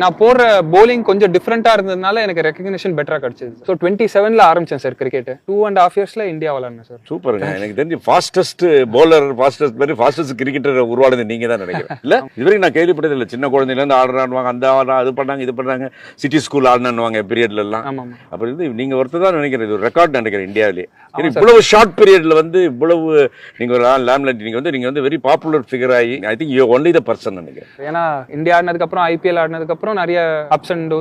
நான் போடுற bowling கொஞ்சம் டிஃப்ரெண்டா இருந்ததுனால எனக்கு ரெகக்னிஷன் பெட்டரா கிடைச்சது. ஸோ 27ல ஆரம்பிச்சேன் சார் கிரிக்கெட். 2.5 இயர்ஸ்ல இந்தியா விளையாடுனேன் சார். சூப்பருங்க. எனக்கு தெரிஞ்சு ஃபாஸ்டஸ்ட் பவுலர் ஃபாஸ்டஸ்ட் கிரிக்கெட்டர் உருவானது நீங்க தான் நினைக்கிறேன். இல்ல இதுவரைக்கும் நான் கேள்விப்பட்டது இல்லை. சின்ன குழந்தையில இருந்து ஆடுறாங்க, அந்த அது பண்ணாங்க, இது பண்ணாங்க, சிட்டி ஸ்கூல் ஆடினாங்க பீரியட்ல எல்லாம். அப்படி இருந்து நீங்க ஒருத்தர் தான் நினைக்கிறேன். இது ரெக்கார்ட் நினைக்கிறேன் இந்தியாவிலேயே. இவ்வளவு ஷார்ட் பீரியட்ல வந்து இவ்வளவு நீங்க ஒரு லேம்லெட் நீங்க வந்து வெரி பாப்புலர் ஃபிகர் ஆகி I think you only the person நினைக்கிறேன். ஏன்னா இந்தியா ஆடினதுக்கு அப்புறம் ஐபிஎல் ஆடினதுக்கு அப்புறம் நிறைய அப்ஸ் அண்ட்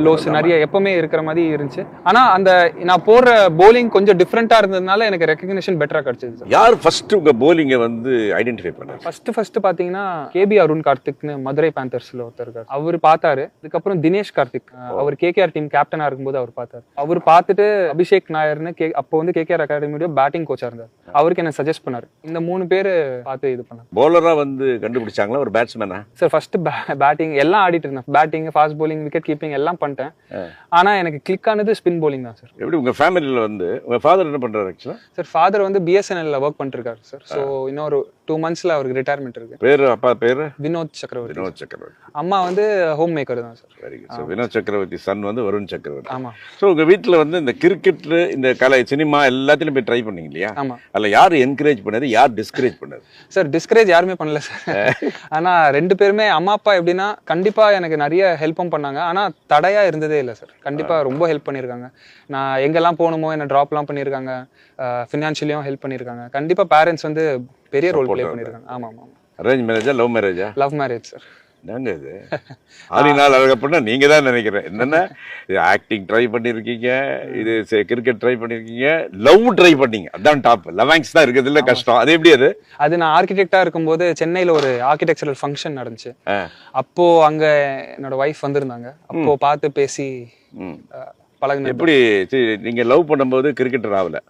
லோஸ் நிறைய எப்பவுமே இருக்கிற மாதிரி இருந்துச்சு. ஆனா அந்த நான் போடுற bowling கொஞ்சம் டிஃப்ரெண்டா இருந்ததுனால எனக்கு ரெகக்னிஷன் பெட்டரா கிடைச்சது. யார் ஃபர்ஸ்ட் உங்க bowling வந்து ஐடென்டிஃபை பண்ணாரு? ஃபர்ஸ்ட் பாத்தீங்கன்னா கேபி அருண் கார்த்திக்னு மதுரை பேந்தர்ஸ்ல ஒருத்தர் இருக்காரு. அவர் பார்த்தாரு. அதுக்கப்புறம் தினேஷ் கார்த்திக், அவர் கேகேஆர் டீம் கேப்டனா இருக்கும்போது அவர் பார்த்தாரு. அவர் பார்த்துட்டு அபிஷேக் நாயர்னு அப்போ வந்து கேகேஆர் அகாடமியோட பேட்டிங் கோச்சா இருந்தார். அவருக்கு என்ன சஜஸ்ட் பண்ணாரு. இந்த 3 பேர் பார்த்து இது பண்ணாரு. பவுலரா வந்து கண்டுபிடிச்சாங்களா ஒரு பேட்ஸ்மேனா? சார் ஃபர்ஸ்ட் பேட்டிங் எல்லாம் ஆடிட்டு இருந்தேன். Batting, fast bowling, wicket keeping எல்லாம் பண்ணிட்டேன். ஆனா எனக்கு கிளிக் ஆனது ஸ்பின் bowling தான் சார். எப்படி உங்க ஃபேமிலில வந்து உங்க ஃாதர் என்ன பண்றாரு ஆக்சுவலா? சார் ஃாதர் வந்து பிஎஸ்என்எல்ல வர்க் பண்ணிட்டு இருக்காரு சார். சோ இன்னொரு 2 monthsல அவருக்கு ரிட்டையர்மென்ட் இருக்கு. பேரு அப்பா பேரு வினோத் சக்கரவர்த்தி. வினோத் சக்கரவர்த்தி. அம்மா வந்து ஹோம் மேக்கர் தான் sir. Very good. So Vinod Chakravarthy son வந்து வருண் சக்கரவர்த்தி. ஆமா. சோ உங்க வீட்ல வந்து இந்த கிரிக்கெட்ல இந்த கலை சினிமா எல்லாத்தையும் போய் ட்ரை பண்ணீங்க இல்லையா? ஆமா. அதுல யார் என்கரேஜ் பண்ணது, யார் டிஸ்கரேஜ் பண்ணது? சார் டிஸ்கரேஜ் யாருமே பண்ணல சார். ஆனா 2 பேருமே அம்மா அப்பா எப்படின்னா கண்டிப்பா எனக்கு நிறைய ஹெல்ப்பும் பண்ணாங்க. ஆனா தடையா இருந்ததே இல்லை சார். கண்டிப்பா ரொம்ப ஹெல்ப் பண்ணியிருக்காங்க. நான் எங்கெல்லாம் போகணுமோ என்ன ட்ராப்லாம் பண்ணியிருக்காங்க. ஃபினான்ஷியலியும் ஹெல்ப் பண்ணியிருக்காங்க. கண்டிப்பா பேரண்ட்ஸ் வந்து பெரிய ரோல் ப்ளே பண்ணியிருக்காங்க. ஆமா ஆமா. அரேஞ்ச் மேரேஜா லவ் மேரேஜா? Love marriage sir. என்னங்க இது ஆடினால் அழகப்படனா நீங்க தான் நினைக்கிறேன். என்னன்னா ஆக்டிங் ட்ரை பண்ணிருக்கீங்க, இது கிரிக்கெட் ட்ரை பண்ணிருக்கீங்க, லவ் ட்ரை பண்ணீங்க. அதான் டாப். லவாங்ஸ் தான் இருக்குது இல்ல கஷ்டம். அது எப்படி அது நான் ஆர்கிடெக்டா இருக்கும்போது சென்னையில ஒரு ஆர்கிடெக்சரல் ஃபங்க்ஷன் நடந்துச்சு. அப்போ அங்க என்னோட வைஃப் வந்திருந்தாங்க. அப்போ பார்த்து பேசி பழகுனேன். எப்படி நீங்க லவ் பண்ணும்போது கிரிக்கெட்டர் ஆகல?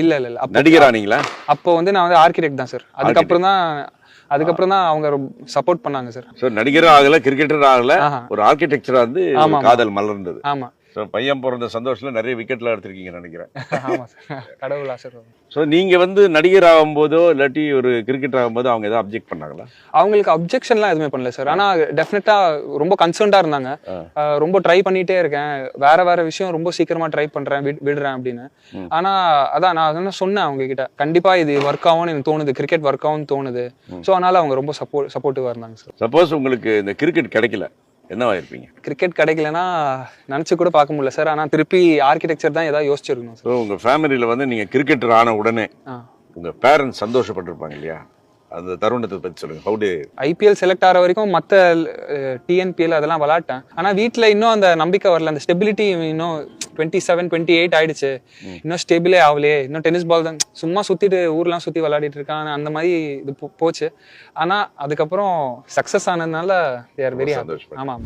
இல்ல இல்ல இல்ல. நடிகரா நீங்களா? அப்போ வந்து நான் வந்து ஆர்கிடெக்ட் தான் சார். அதுக்கப்புறம் தான் அவங்க சப்போர்ட் பண்ணாங்க சார். சோ நடிகரும் ஆகல, கிரிக்கெட்டர் ஆகல, ஒரு ஆர்கிடெக்சரா வந்து காதல் மலர்ந்தது. ஆமா. சோ பையன் பிறந்த சந்தோஷத்துல நிறைய விக்கெட்லாம் எடுத்திருக்கீங்கன்னு நினைக்கிறேன். ஆமா சார். கடவுள் ஆசீர்வாதம். சோ நீங்க வந்து நடிகர் ஆகும்போதோ இல்லாட்டி ஒரு கிரிக்கெட்டர் ஆகும்போது அவங்க ஏதாவது அப்ஜெக்ட் பண்ணாங்களா? அவங்களுக்கு அப்ஜெக்ஷன்லாம் எதுவுமே பண்ணல சார். ஆனா டெஃபினட்டா ரொம்ப கன்சர்ன்டா இருந்தாங்க. ரொம்ப ட்ரை பண்ணிட்டே இருக்கேன், வேற விஷயம் ரொம்ப சீக்கிரமா ட்ரை பண்றேன், விடுறேன் அப்படின்னு. ஆனா அதான் நான் சொன்னேன் அவங்க கிட்ட, கண்டிப்பா இது ஒர்க் ஆகும்னு எனக்கு தோணுது, கிரிக்கெட் ஒர்க் ஆகும்னு தோணுது. சோ அதனால அவங்க ரொம்ப சப்போர்ட்டிவா இருந்தாங்க சார். சப்போஸ் உங்களுக்கு இந்த கிரிக்கெட் கிடைக்கல என்னவா இருப்பீங்க? கிரிக்கெட் கிடைக்கலன்னா நினைச்சு கூட பார்க்க முடியல சார். ஆனா திருப்பி ஆர்கிடெக்சர் தான் ஏதாவது யோசிச்சிருக்கணும் சார். உங்க ஃபேமிலியில வந்து நீங்க கிரிக்கெட்டர் ஆன உடனே உங்க பேரண்ட்ஸ் சந்தோஷப்பட்டிருப்பாங்க இல்லையா? அந்த தருணத்தை பத்தி சொல்லுங்க. ஹவு டு ஐபிஎல் செலக்ட் ஆகிற வரைக்கும் மற்ற டிஎன்பிஎல் அதெல்லாம் விளையாட்டேன். ஆனா வீட்டில் இன்னும் அந்த நம்பிக்கை வரல. அந்த ஸ்டெபிலிட்டி இன்னும் 27, 28 ஆயிடுச்சு, இன்னும் ஸ்டேபிளே ஆகலையே, இன்னும் டென்னிஸ் பால் தான் சும்மா சுத்திட்டு ஊர்லாம் சுத்தி விளையாடிட்டு இருக்கான், அந்த மாதிரி இது போச்சு. ஆனா அதுக்கப்புறம் சக்சஸ் ஆனதுனால they are very happy. ஆமா.